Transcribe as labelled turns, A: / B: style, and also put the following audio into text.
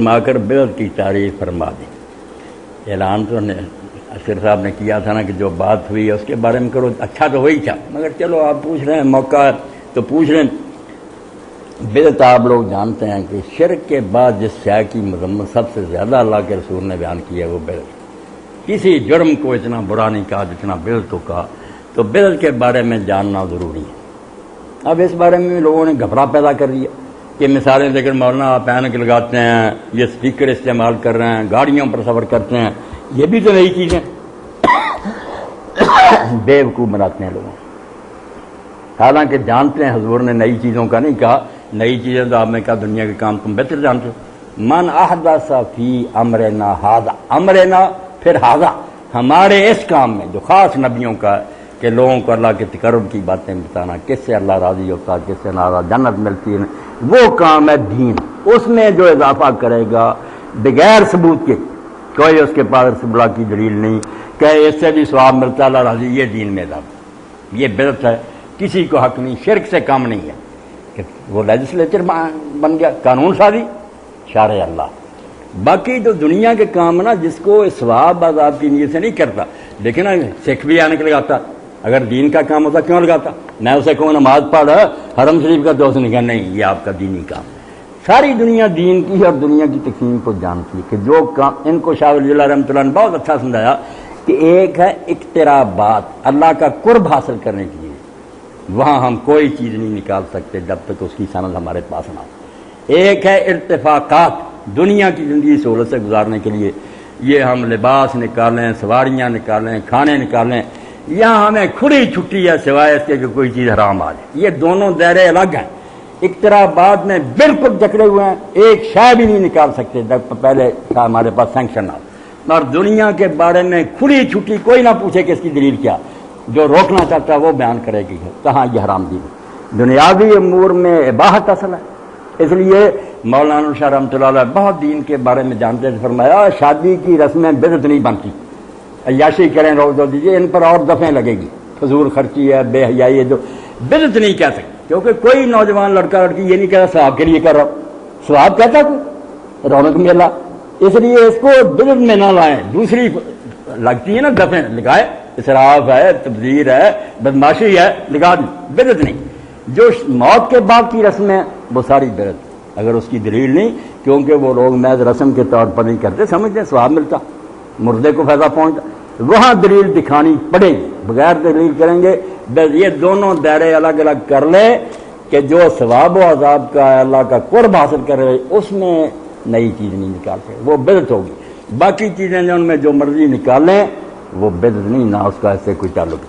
A: فرما کر بدعت کی تعریف فرما دی۔ اعلان تو اشر صاحب نے کیا تھا نا کہ جو بات ہوئی ہے اس کے بارے میں کرو، اچھا تو وہی تھا، مگر چلو آپ پوچھ رہے ہیں، موقع ہے تو پوچھ رہے ہیں۔ بدعت آپ لوگ جانتے ہیں کہ شرک کے بعد جس شے کی مذمت سب سے زیادہ اللہ کے رسول نے بیان کی ہے وہ بدعت۔ کسی جرم کو اتنا برا نہیں کہا جتنا بدعت کو کہا، تو بدعت کے بارے میں جاننا ضروری ہے۔ اب اس بارے میں لوگوں نے گھبرا پیدا کر دیا کہ مثالیں دے کر مولانا آپ اینک لگاتے ہیں، یہ سپیکر استعمال کر رہے ہیں، گاڑیوں پر سفر کرتے ہیں، یہ بھی تو نئی چیزیں بیوقوف بناتے ہیں لوگوں۔ حالانکہ جانتے ہیں حضور نے نئی چیزوں کا نہیں کہا، نئی چیزیں تو آپ نے کہا دنیا کے کام تم بہتر جانتے ہو۔ من احدث فی امرنا ھذا، امرنا پھر ھذا، ہمارے اس کام میں جو خاص نبیوں کا ہے کہ لوگوں کو اللہ کے تقرب کی باتیں بتانا، کس سے اللہ راضی ہوتا ہے، کس سے ناراض، جنت ملتی ہے، وہ کام ہے دین۔ اس میں جو اضافہ کرے گا بغیر ثبوت کے، کوئی اس کے پاس رسول اللہ کی دلیل نہیں کہ اس سے بھی ثواب ملتا ہے اللہ راضی، یہ دین میں اضافہ، یہ بدعت ہے، کسی کو حق نہیں، شرک سے کم نہیں ہے کہ وہ لیجسلیچر بن گیا، قانون سازی، شارع اللہ۔ باقی جو دنیا کے کام نا جس کو ثواب عذاب کی نیت سے نہیں کرتا، لیکن سکھ بھی آنے کے لگاتا، اگر دین کا کام ہوتا کیوں لگاتا؟ میں اسے کہوں نماز پڑھ حرم شریف کا، دوست نے کہا نہیں یہ آپ کا دینی کام۔ ساری دنیا دین کی اور دنیا کی تقسیم کو جانتی ہے کہ جو کام، ان کو شاہ ولی اللہ رحمۃ اللہ نے بہت اچھا سمجھایا کہ ایک ہے اقترابات، اللہ کا قرب حاصل کرنے کے لیے، وہاں ہم کوئی چیز نہیں نکال سکتے جب تک اس کی سند ہمارے پاس نہ ہو۔ ایک ہے ارتفاقات، دنیا کی زندگی سہولت سے گزارنے کے لیے، یہ ہم لباس نکالیں، سواریاں نکالیں، کھانے نکالیں، یہاں ہمیں کھلی چھٹی ہے سوائے اس کے کہ کوئی چیز حرام آ جائے۔ یہ دونوں دائرے الگ ہیں، اقترابات میں بالکل جکڑے ہوئے ہیں، ایک شے بھی نہیں نکال سکتے جب پہلے ہمارے پاس سینکشن نہ ہو۔ اور دنیا کے بارے میں کھلی چھٹی کوئی نہ پوچھے کہ اس کی دلیل کیا، جو روکنا چاہتا ہے وہ بیان کرے گی کہاں یہ حرام دین۔ دنیاوی امور میں اباحت اصل ہے، اس لیے مولانا شاہ رحمۃ اللہ علیہ بہت دین کے بارے میں جانتے تھے، فرمایا شادی کی رسمیں بدعت نہیں بنتی، عیاشی کریں روک دو دیجیے، ان پر اور دفعیں لگے گی، فضول خرچی ہے، بے حیائی ہے، جو بدعت نہیں کہہ سکتے، کیونکہ کوئی نوجوان لڑکا لڑکی یہ نہیں کہتا ثواب کے لیے کر رہا ہوں، ثواب کہتا کوئی رونق میلہ، اس لیے اس کو بدعت میں نہ لائیں۔ دوسری لگتی ہے نا دفعیں، لگائے، اسراف ہے، تبذیر ہے، بدماشی ہے، لگا دی، بدعت نہیں۔ جو موت کے بعد کی رسمیں وہ ساری بدعت، اگر اس کی دلیل نہیں، کیونکہ وہ لوگ محض رسم کے طور پر نہیں کرتے، سمجھتے ثواب ملتا، مردے کو فائدہ پہنچتا، وہاں دلیل دکھانی پڑے گی، بغیر دلیل کریں گے۔ یہ دونوں دائرے الگ الگ کر لیں کہ جو ثواب و عذاب کا ہے، اللہ کا قرب حاصل کرے، اس میں نئی چیز نہیں نکال سکتے، وہ بدعت ہوگی۔ باقی چیزیں جو ان میں جو مرضی نکالیں وہ بدعت نہیں، نہ اس کا اس سے کوئی تعلق۔